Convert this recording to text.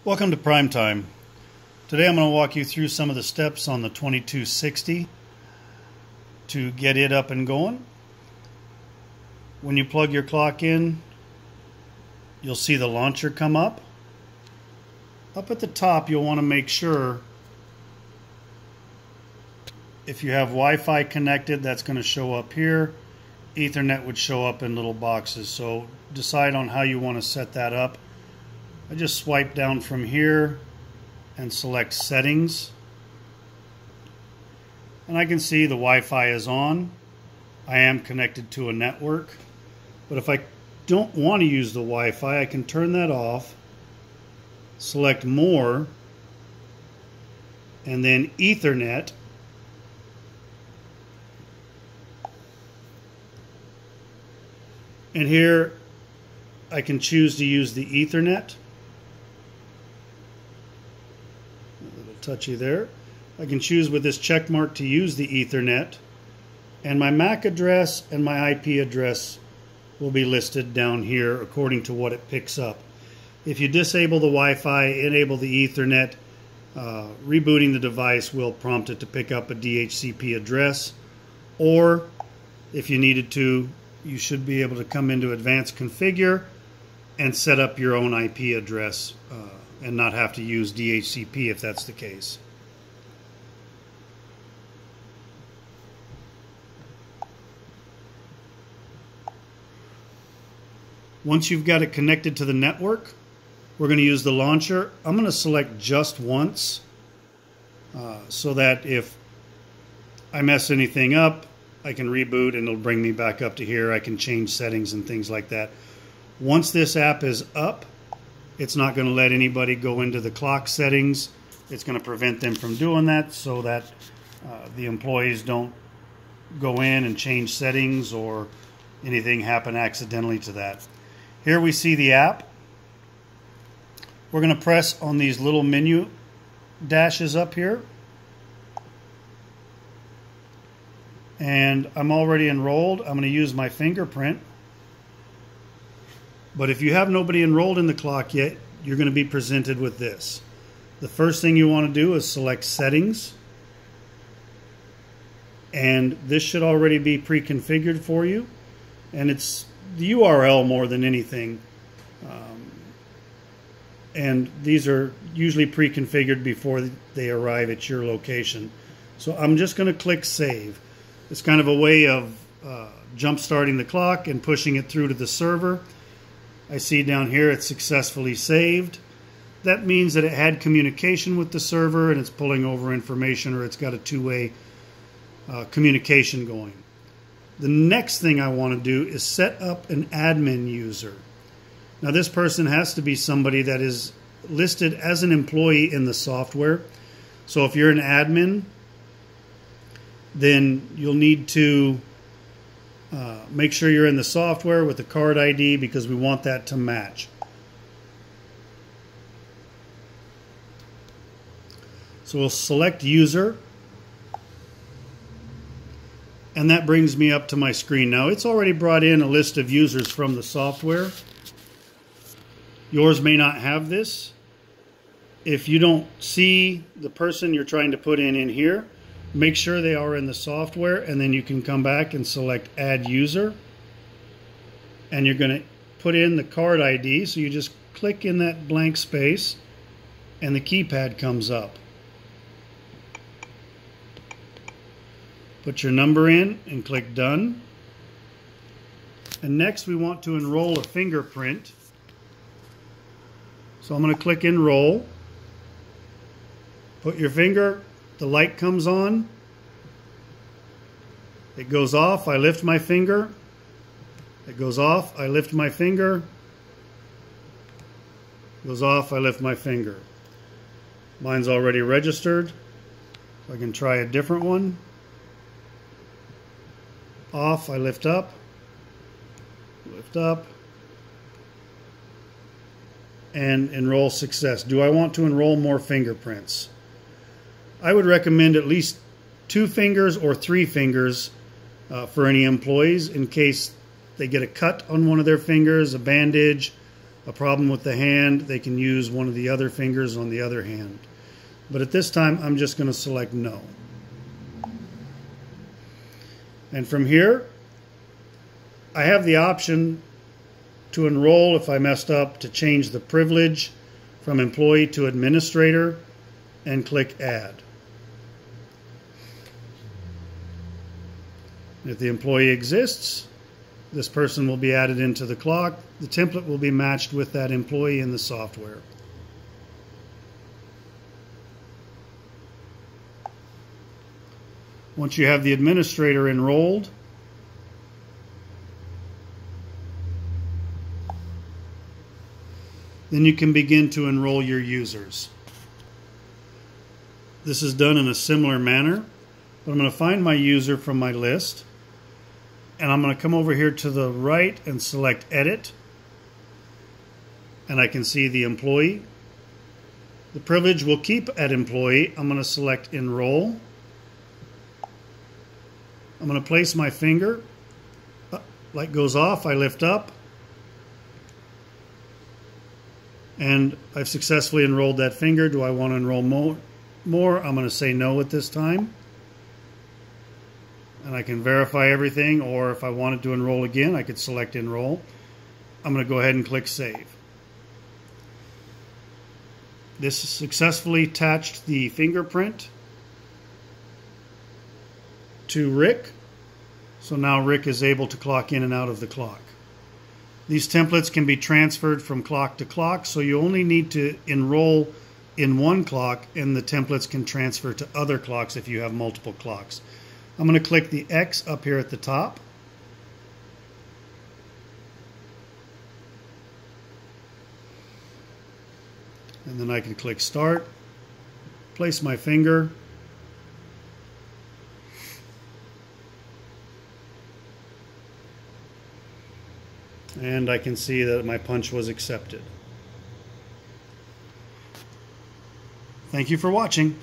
Welcome to Prime Time. Today I'm going to walk you through some of the steps on the 2260 to get it up and going. When you plug your clock in, you'll see the launcher come up. Up at the top, you'll want to make sure if you have Wi-Fi connected, that's going to show up here. Ethernet would show up in little boxes, so decide on how you want to set that up. I just swipe down from here and select Settings. And I can see the Wi-Fi is on. I am connected to a network. But if I don't want to use the Wi-Fi, I can turn that off, select More, and then Ethernet. And here I can choose to use the Ethernet. A little touchy there. I can choose with this check mark to use the Ethernet. And my MAC address and my IP address will be listed down here according to what it picks up. If you disable the Wi-Fi, enable the Ethernet, rebooting the device will prompt it to pick up a DHCP address. Or if you needed to, you should be able to come into Advanced Configure and set up your own IP address and not have to use DHCP if that's the case. Once you've got it connected to the network, we're going to use the launcher. I'm going to select just once so that if I mess anything up, I can reboot and it'll bring me back up to here. I can change settings and things like that. Once this app is up, it's not going to let anybody go into the clock settings. It's going to prevent them from doing that so that the employees don't go in and change settings or anything happen accidentally to that. Here we see the app. We're going to press on these little menu dashes up here. And I'm already enrolled. I'm going to use my fingerprint. But if you have nobody enrolled in the clock yet, you're going to be presented with this. The first thing you want to do is select Settings. And this should already be pre-configured for you. And it's the URL more than anything. And these are usually pre-configured before they arrive at your location. So I'm just going to click Save. It's kind of a way of jump-starting the clock and pushing it through to the server. I see down here it's successfully saved. That means that it had communication with the server and it's pulling over information, or it's got a two-way communication going. The next thing I want to do is set up an admin user. Now this person has to be somebody that is listed as an employee in the software. So if you're an admin, then you'll need to make sure you're in the software with the card ID because we want that to match. So we'll select User. And that brings me up to my screen. Now it's already brought in a list of users from the software. Yours may not have this. If you don't see the person you're trying to put in here, make sure they are in the software, and then you can come back and select Add User. And you're going to put in the card ID, so you just click in that blank space and the keypad comes up. Put your number in and click Done. And next we want to enroll a fingerprint. So I'm going to click Enroll. Put your finger. The light comes on. It goes off. I lift my finger. It goes off. I lift my finger. It goes off. I lift my finger. Mine's already registered. So I can try a different one. Off. I lift up. Lift up. And enroll success. Do I want to enroll more fingerprints? I would recommend at least 2 fingers or 3 fingers for any employees in case they get a cut on one of their fingers, a bandage, a problem with the hand, they can use one of the other fingers on the other hand. But at this time, I'm just going to select no. And from here, I have the option to enroll if I messed up, to change the privilege from employee to administrator, and click add. If the employee exists, this person will be added into the clock. The template will be matched with that employee in the software. Once you have the administrator enrolled, then you can begin to enroll your users. This is done in a similar manner, but I'm going to find my user from my list, and I'm going to come over here to the right and select Edit, and I can see the employee. The privilege will keep at employee. I'm going to select Enroll. I'm going to place my finger. Light goes off, I lift up, and I've successfully enrolled that finger. Do I want to enroll more? I'm going to say no at this time. And I can verify everything, or if I wanted to enroll again, I could select Enroll. I'm going to go ahead and click Save. This successfully attached the fingerprint to Rick. So now Rick is able to clock in and out of the clock. These templates can be transferred from clock to clock, so you only need to enroll in one clock, and the templates can transfer to other clocks if you have multiple clocks. I'm going to click the X up here at the top. And then I can click Start, place my finger, and I can see that my punch was accepted. Thank you for watching.